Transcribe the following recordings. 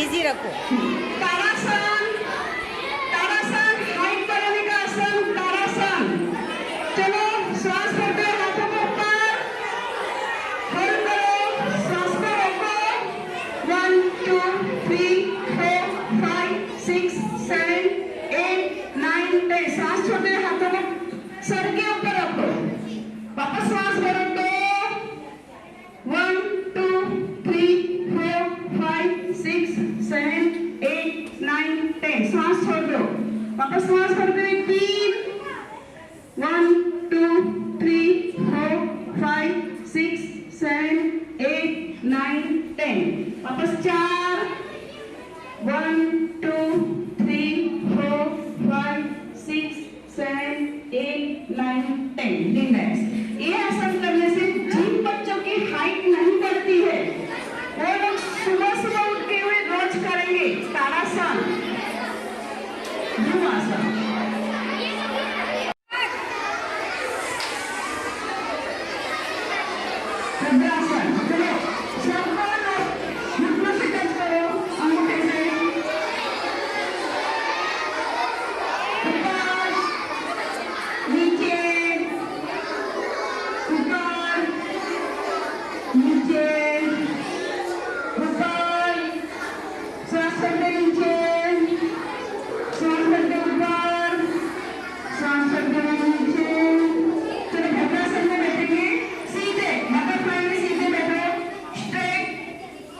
Easy रखो। ताड़ासन, ताड़ासन, height बढ़ाने का आसन, ताड़ासन। चलो सांस भरते हुए हाथों को ऊपर, होल्ड करो, सांस को रोको। 1 2 3 4 5 6 7 8 9 10। सांस छोड़ते हुए हाथों को सर के ऊपर रखो। वापस सांस भरो। 1 2 3 4 5 6 7 8 9 10। सांस छोड़ दो। वापस सांस भरते हुए 3 1 2 3 4 5 6 7 8 9 10। वापस 4 1 2 3 4 5 6 7 8 9 10। रिलैक्स। ये आसन करने से जिन बच्चों की हाइट नहीं बढ़ती है वो लोग सुबह सुबह उठते हुए रोज करेंगे ताड़ासन, ध्रुवासन। भद्रासन। चलो सबको घुटनों से टच करो, अंगूठे से ऊपर नीचे ऊपर नीचे ऊपर। सांस करते नीचे, सांस करते ऊपर, सांस करते नीचे। चलो भद्रासन में बैठेंगे सीधे, बटरफ्लाई में सीधे बैठो, स्ट्रेट,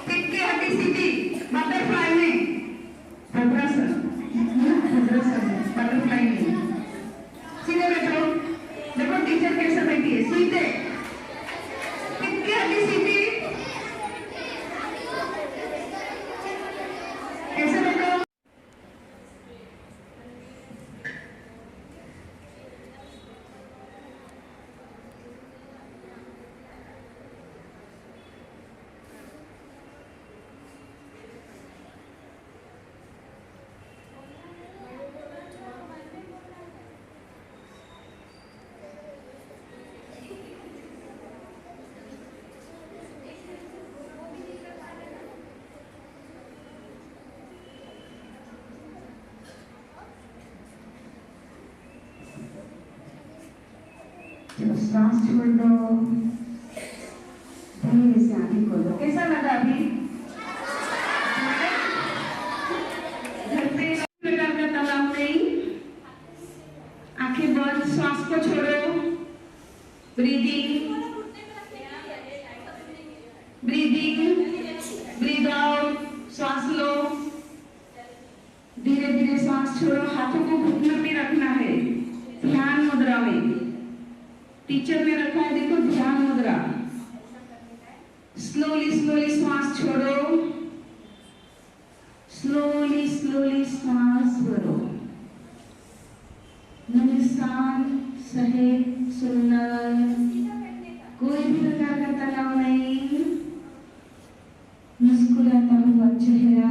पीठ की हड्डी सीधी, बटरफ्लाई में। भद्रासन, भद्रासन बटरफ्लाई में सीधे बैठो। देखो टीचर कैसे बैठी है, सीधे, पीठ की हड्डी सीधी, ऐसे बैठो। चलो सांस छोड़ दो, धीरे से आंखें खोलो। कैसा लगा अभी? घर पे प्रकार का तनाव नहीं, आंखें बंद, सांस को छोड़ो, ब्रीदिंग ब्रीदिंग, ब्रीद आउट, सांस लो, धीरे धीरे सांस छोड़ो। हाथों को घुटनों पे रखना है, ध्यान मुद्रा में। टीचर ने रखा है, देखो ध्यान मुद्रा। स्लोली स्लोली सांस छोड़ो, स्लोली स्लोली सांस भरो। निशान सहेज सुंदर, कोई भी प्रकार का तनाव नहीं, मुस्कुराता हुआ चेहरा।